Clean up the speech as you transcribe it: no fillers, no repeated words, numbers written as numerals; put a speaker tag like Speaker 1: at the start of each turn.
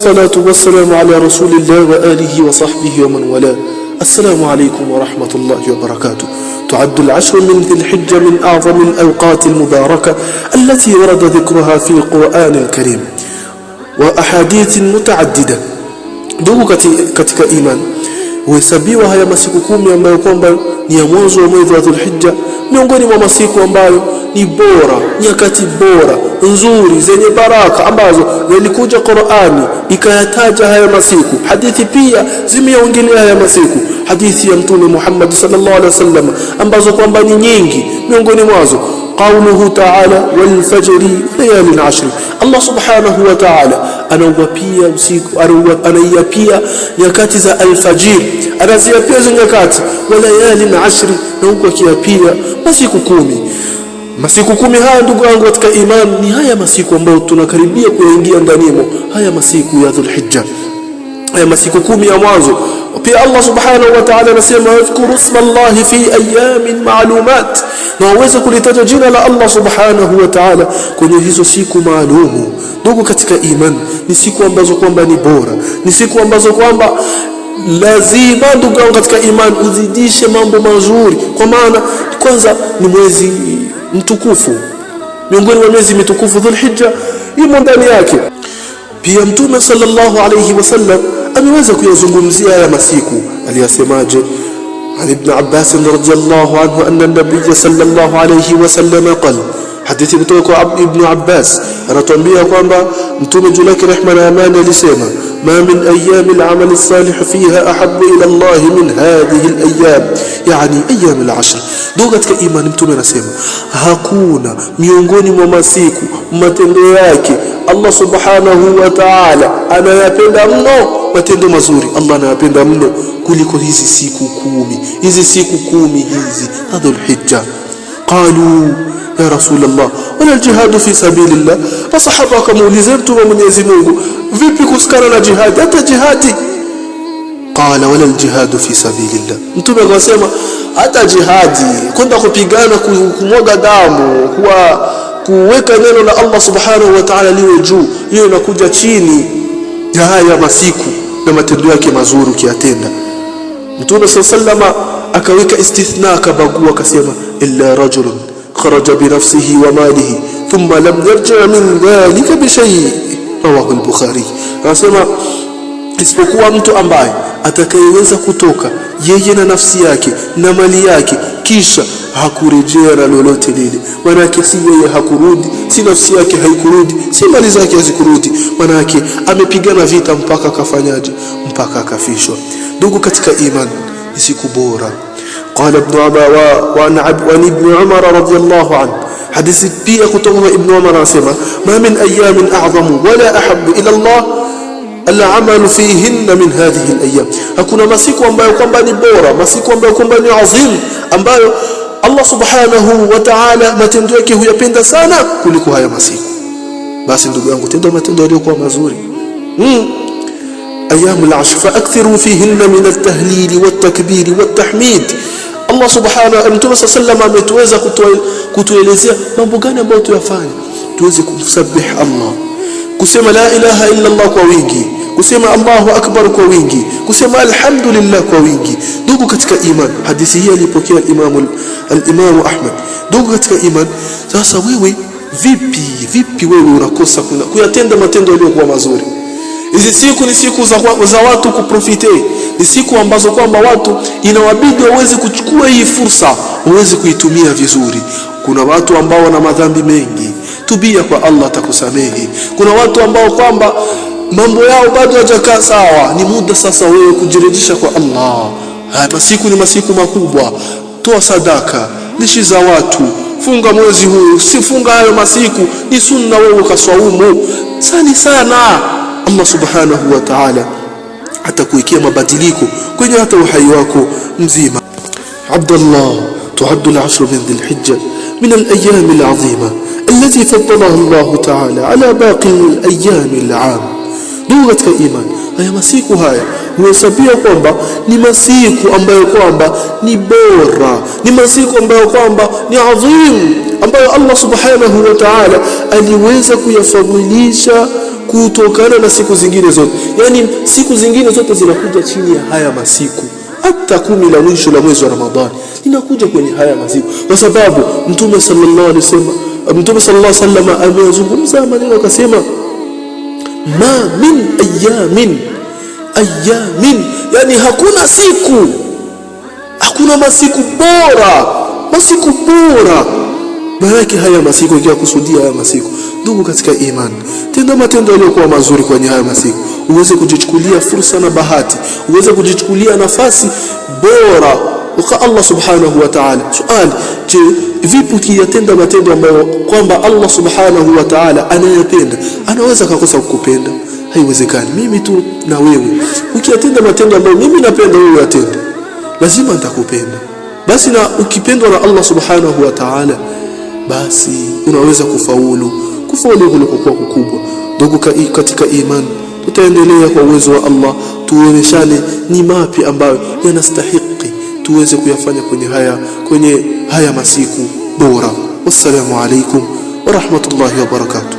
Speaker 1: الصلاة والسلام على رسول الله وآله وصحبه ومن والاه. السلام عليكم ورحمة الله وبركاته. تعد العشر من ذي الحجة من أعظم الأوقات المباركة التي ورد ذكرها في القرآن الكريم وأحاديث متعددة. ndugu katika iman, huhesabiwa haya masiku 10 ambayo kwamba ni ya mwanzo wa mwezi wa Dhulhijja, miongoni mwa masiku ambayo ni bora, nyakati bora nzuri zenye baraka ambazo zilikuja Qur'ani ikayataja haya masiku. Hadithi pia zimeongelea haya masiku, hadithi ya Mtume Muhammad sallallahu alaihi wasallam ambazo kwamba ni nyingi. Miongoni mwazo قوله تعالى والفجر ليال عشر. Allah subhanahu wa ta'ala anawapia usiku, anayapia nyakati za alfajir, anaziapia hizo nyakati wa layali ashri, na huko akiapia masiku 10. Masiku 10 haya ndugu wangu katika imani ni haya masiku ambayo tunakaribia kuingia ndanimo, haya masiku ya Dhulhijja, haya masiku 10 ya mwanzo. Pia Allah subhanahu wa ta'ala anasema wadhkuru ismallahi fi ayamin ma'lumat, na waweze kulitaja jina la Allah subhanahu wa ta'ala kwenye hizo siku maalumu. Ndugu katika iman, ni siku ambazo kwamba ni bora, ni siku ambazo kwamba lazima ndugu katika iman uzidishe mambo mazuri, kwa maana kwanza ni mwezi mtukufu, miongoni mwa miezi mitukufu Dhulhijja imo ndani yake. Pia Mtume sallallahu alayhi wasallam ameweza kuyazungumzia haya masiku. Aliyasemaje? عن ابن عباس رضي الله عنه أن النبي صلى الله عليه وسلم قال, hadithi kutoka Ibn Abbas anatuambia kwamba Mtume julaki rehma na amani alisema, ma min ayyam al-amal as-salih fiha ahabbu ila Allah min hadhihi al-ayyam, yani ayyam al-ashr. Ndugu katika imani, Mtume anasema hakuna miongoni mwa masiku matendo yake Allah subhanahu wa ta'ala anayapenda mno, matendo mazuri Allah anayapenda mno kuliko hizi siku 10, hizi siku 10 hizi Dhulhijja. Qalu ya Rasulullah wala al-jihad fi sabilillah, masahaba wakamuuliza Mtume Mwenyezi Mungu, vipi kusikana na jihad, hata jihadi? Qala wala al-jihad fi sabilillah, Mtume akasema hata jihadi, kwenda kupigana, kumwaga damu, kuweka neno la Allah subhanahu wa ta'ala liwe juu, hiyo inakuja chini ya haya masiku na matendo yake mazuri ukiyatenda. Mtume sallallahu akaweka istithna, akabagua akasema illa rajulun kharaja bi nafsihi wa malihi thumma lam yarji' min dhalika bi shay', rawahu al-Bukhari. Anasema isipokuwa mtu ambaye atakayeweza kutoka yeye na nafsi yake na mali yake kisha hakurejea na lolote lile. Manake si yeye hakurudi, si nafsi yake haikurudi, si mali zake hazikurudi, manake amepigana vita mpaka akafanyaje, mpaka akafishwa. Ndugu katika imani, ni siku bora. Qala ibn Ibn Umar radiyallahu anhu, hadithi pia kutoka Ibn Umar anasema, ma min ayamin a'zamu wala ahabbu ila Allah al-amalu fihinna min hadhihi al-ayyam. Hakuna masiku ambayo kwamba ni bora, masiku ambayo kwamba ni azim, ambayo Allah subhanahu wa ta'ala matendo yake huyapenda sana kuliko haya masiku. Basi ndugu yangu, tenda matendo yaliyokuwa mazuri. Ayyamul ashr fa'akthiru fihinna min at-tahlil wat-takbir wat-tahmid. Allah subhanahu, Mtume sallallahu ametuweza kutuelezea mambo gani ambayo tuyafanye, tuweze kumsabih Allah, kusema la ilaha illa Allah kwa wingi, kusema Allahu akbar kwa wingi, kusema alhamdulillah kwa wingi. Ndugu katika iman, hadithi hii alipokea al-Imam Ahmad. Ndugu katika iman, sasa wewe vipi wewe unakosa kuyatenda matendo yaliyokuwa mazuri? Hizi siku ni siku za watu kuprofite, ni siku ambazo kwamba watu inawabidi waweze kuchukua hii fursa, waweze kuitumia vizuri. Kuna watu ambao wana madhambi mengi, tubia kwa Allah atakusamehe. Kuna watu ambao kwamba mambo yao bado hajakaa sawa, ni muda sasa wewe kujirejesha kwa Allah. Haya masiku ni masiku makubwa, toa sadaka, lishi za watu, funga mwezi huu, sifunga hayo masiku, ni sunna wewe kaswaumu. Sali sana, Allah subhanahu wa ta'ala atakuikia mabadiliko kwenye hata uhai wako mzima. Abdullah, تعد العشر من ذي الحجة من الأيام العظيمة التي فضلها الله تعالى على باقي الأيام العام. Ndugu katika imani, haya masiku haya huhesabia kwamba ni masiku ambayo kwamba ni bora, ni masiku ambayo kwamba ni adhim, ambayo Allah subhanahu wa ta'ala aliweza kuyafadhilisha kutokana na siku zingine zote. Yani siku zingine zote zinakuja chini ya haya masiku. Hata 10 la mwisho la mwezi wa Ramadhani inakuja kwenye haya masiku, kwa sababu Mtume sallallahu alaihi wasallam amezungumza maneno akasema, ma min ayamin, yani hakuna masiku bora baraki haya masiku. Ikiwa kusudia haya masiku, ndugu katika imani, tenda matendo yaliyokuwa mazuri kwenye haya masiku, uweze kujichukulia fursa na bahati, uweze kujichukulia nafasi bora kwa Allah subhanahu wa ta'ala. Swali, je, vipi ukiyatenda matendo ambayo kwamba Allah subhanahu wa ta'ala anayapenda, anaweza kukosa kukupenda? Haiwezekani. Mimi tu na wewe, ukiyatenda matendo ambayo mimi napenda wewe uyatende, lazima nitakupenda. Basi na ukipendwa na Allah subhanahu wa ta'ala, basi unaweza kufaulu kulikokuwa kukubwa. Ndugu katika imani, tutaendelea kwa uwezo wa Allah, tuoneshane ni mapi ambayo yanastahili tuweze kuyafanya kwenye haya masiku bora. Wassalamu alaikum wa rahmatullahi wa barakatuh.